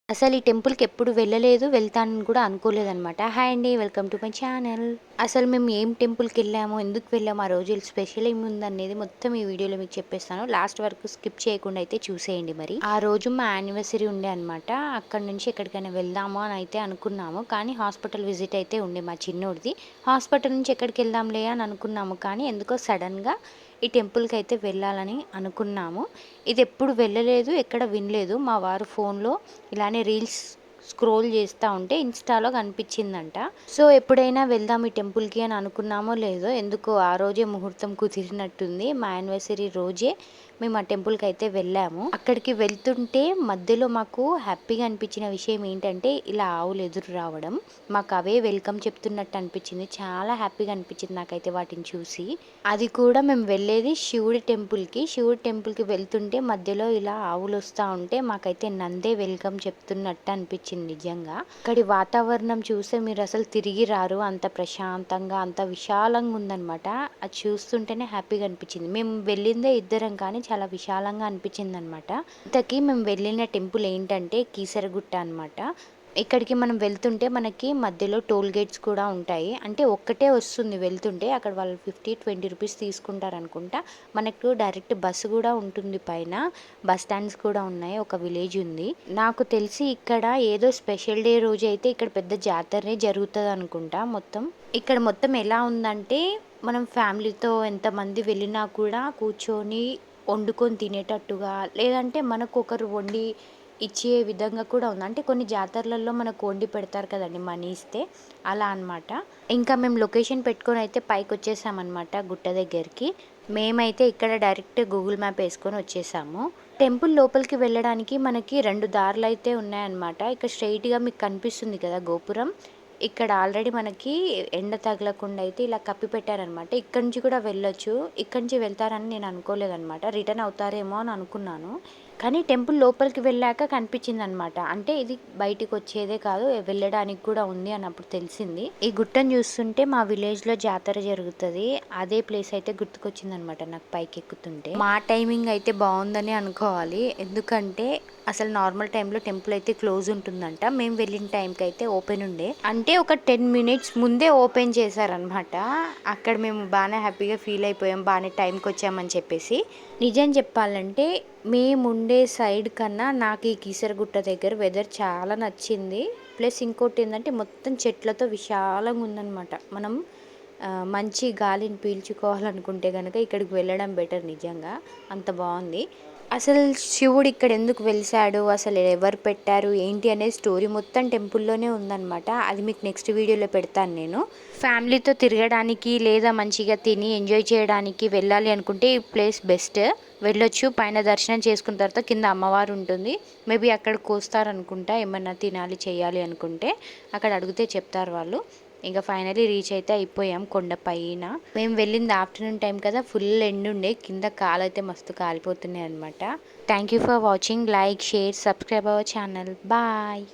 అసలు ఈ టెంపుల్‌కి ఎప్పుడు వెళ్ళలేదు, వెళ్తానని కూడా అనుకోలేదనమాట. హాయ్ అండి. Welcome to my channel. అసలు మేము ఏం టెంపుల్‌కెళ్ళాము, ఎందుకు వెళ్ళాము, ఆ రోజు స్పెషల్ ఏముందనేది మొత్తం ఈ వీడియోలో మీకు చెప్పేస్తాను. లాస్ట్ వరకు స్కిప్ చేయకుండా అయితే చూసేయండి మరి. ఆ రోజు మా యానివర్సరీ ఉండే అనమాట. అక్కడి నుంచి ఎక్కడికైనా వెళ్దాము అని అయితే అనుకున్నాము. కానీ హాస్పిటల్ విజిట్ అయితే ఉండే మా చిన్నోడిది. హాస్పిటల్ నుంచి ఎక్కడికి వెళ్దాంలే అని అనుకున్నాము. కానీ ఎందుకో సడన్‌గా ఈ టెంపుల్‌కి అయితే వెళ్ళాలని అనుకున్నాము. ఇది ఎప్పుడు వెళ్ళలేదు, ఎక్కడ వినలేదు. మా వారు ఫోన్‌లో ఇలానే రీల్స్ స్క్రోల్ చేస్తూ ఉంటే ఇన్స్టాలో కనిపించిందంట. సో ఎప్పుడైనా వెళ్దాం ఈ టెంపుల్‌కి అని అనుకున్నామో లేదో, ఎందుకో ఆ రోజే ముహూర్తం కుదిరినట్టుంది. మా యానివర్సరీ రోజే మేము ఆ టెంపుల్‌కి అయితే వెళ్ళాము. అక్కడికి వెళ్తుంటే మధ్యలో మాకు హ్యాపీగా అనిపించిన విషయం ఏంటంటే, ఇలా ఆవులు ఎదురు రావడం. మాకు అవే వెల్కమ్ చెప్తున్నట్టు అనిపించింది. చాలా హ్యాపీగా అనిపించింది నాకైతే వాటిని చూసి. అది కూడా మేము వెళ్ళేది శివుడి టెంపుల్‌కి. శివుడి టెంపుల్‌కి వెళ్తుంటే మధ్యలో ఇలా ఆవులు వస్తా ఉంటే మాకైతే నందే వెల్కమ్ చెప్తున్నట్టు అనిపించింది నిజంగా. అక్కడి వాతావరణం చూస్తే మీరు అసలు తిరిగి రారు. అంత ప్రశాంతంగా, అంత విశాలంగా ఉందనమాట. అది చూస్తుంటేనే హ్యాపీగా అనిపించింది. మేము వెళ్ళిందే ఇద్దరం కానీ చాలా విశాలంగా అనిపించిందనమాట. ఇంతకీ మేము వెళ్ళిన టెంపుల్ ఏంటంటే కీసరగుట్ట అనమాట. ఇక్కడికి మనం వెళ్తుంటే మనకి మధ్యలో టోల్ గేట్స్ కూడా ఉంటాయి. అంటే ఒక్కటే వస్తుంది వెళ్తుంటే. అక్కడ వాళ్ళు 50, 20 రూపీస్ తీసుకుంటారనుకుంటా. మనకు డైరెక్ట్ బస్సు కూడా ఉంటుంది పైన. బస్ స్టాండ్స్ కూడా ఉన్నాయి. ఒక విలేజ్ ఉంది. నాకు తెలిసి ఇక్కడ ఏదో స్పెషల్ డే రోజు అయితే ఇక్కడ పెద్ద జాతరే జరుగుతదనుకుంటా మొత్తం. ఇక్కడ మొత్తం ఎలా ఉందంటే, మనం ఫ్యామిలీతో ఎంతమంది వెళ్ళినా కూడా కూర్చొని వండుకొని తినేటట్టుగా, లేదంటే మనకొకరు వండి ఇచ్చే విధంగా కూడా ఉంది. అంటే కొన్ని జాతరలలో మనకు వండి పెడతారు కదండీ మనీ ఇస్తే, అలా అనమాట. ఇంకా మేము లొకేషన్ పెట్టుకొని అయితే పైకొచ్చేసామనమాట గుట్ట దగ్గరికి. మేమైతే ఇక్కడ డైరెక్ట్ గూగుల్ మ్యాప్ వేసుకొని వచ్చేసాము. టెంపుల్ లోపలికి వెళ్ళడానికి మనకి 2 దారులైతే ఉన్నాయన్నమాట. ఇక్కడ స్ట్రెయిట్‌గా మీకు కనిపిస్తుంది కదా గోపురం. ఇక్కడ ఆల్రెడీ మనకి ఎండ తగలకుండా అయితే ఇలా కప్పి పెట్టారనమాట. ఇక్కడి నుంచి కూడా వెళ్ళొచ్చు. ఇక్కడి నుంచి వెళ్తారని నేను అనుకోలేదనమాట. రిటర్న్ అవుతారేమో అని అనుకున్నాను. కానీ టెంపుల్ లోపలికి వెళ్ళాక కనిపించిందనమాట. అంటే ఇది బయటికి వచ్చేదే కాదు, వెళ్ళడానికి కూడా ఉంది అని అప్పుడు తెలిసింది. ఈ గుట్టను చూస్తుంటే మా విలేజ్‌లో జాతర జరుగుతది. అదే ప్లేస్ అయితే గుర్తుకొచ్చిందనమాట నాకు పైకెక్కుతుంటే. మా టైమింగ్ అయితే బావుందని అనుకోవాలి. ఎందుకంటే అసలు నార్మల్ టైంలో టెంపుల్ అయితే క్లోజ్ ఉంటుందంట. మేము వెళ్ళిన టైంకి అయితే ఓపెన్ ఉండే. అంటే ఒక 10 మినిట్స్ ముందే ఓపెన్ చేశారనమాట. అక్కడ మేము బాగానే హ్యాపీగా ఫీల్ అయిపోయాం. బాగానే టైంకి వచ్చామని చెప్పేసి. నిజం చెప్పాలంటే మేముండే సైడ్ కన్నా నాకు ఈ కీసరగుట్ట దగ్గర వెదర్ చాలా నచ్చింది. ప్లస్ ఇంకోటి ఏంటంటే మొత్తం చెట్లతో విశాలంగా ఉందనమాట. మనం మంచి గాలిని పీల్చుకోవాలనుకుంటే కనుక ఇక్కడికి వెళ్ళడం బెటర్ నిజంగా. అంత బాగుంది. అసలు శివుడు ఇక్కడ ఎందుకు వెలిసాడు, అసలు ఎవరు పెట్టారు ఏంటి అనే స్టోరీ మొత్తం టెంపుల్లోనే ఉందన్నమాట. అది మీకు నెక్స్ట్ వీడియోలో పెడతాను నేను. ఫ్యామిలీతో తిరగడానికి లేదా మంచిగా తిని ఎంజాయ్ చేయడానికి వెళ్ళాలి అనుకుంటే ఈ ప్లేస్ బెస్ట్. వెళ్ళొచ్చు. పైన దర్శనం చేసుకున్న తర్వాత కింద అమ్మవారు ఉంటుంది. మేబీ అక్కడ కోస్తారనుకుంటా, ఏమన్నా తినాలి చేయాలి అనుకుంటే అక్కడ అడిగితే చెప్తారు వాళ్ళు. ఇంకా ఫైనలీ రీచ్ అయితే అయిపోయాం కొండ పైన. మేము వెళ్ళింది ఆఫ్టర్నూన్ టైం కదా, ఫుల్ ఎండ్ ఉండే. కింద కాలైతే మస్తు కాలిపోతున్నాయి అనమాట. Thank you for watching. Like, share, subscribe our channel. Bye.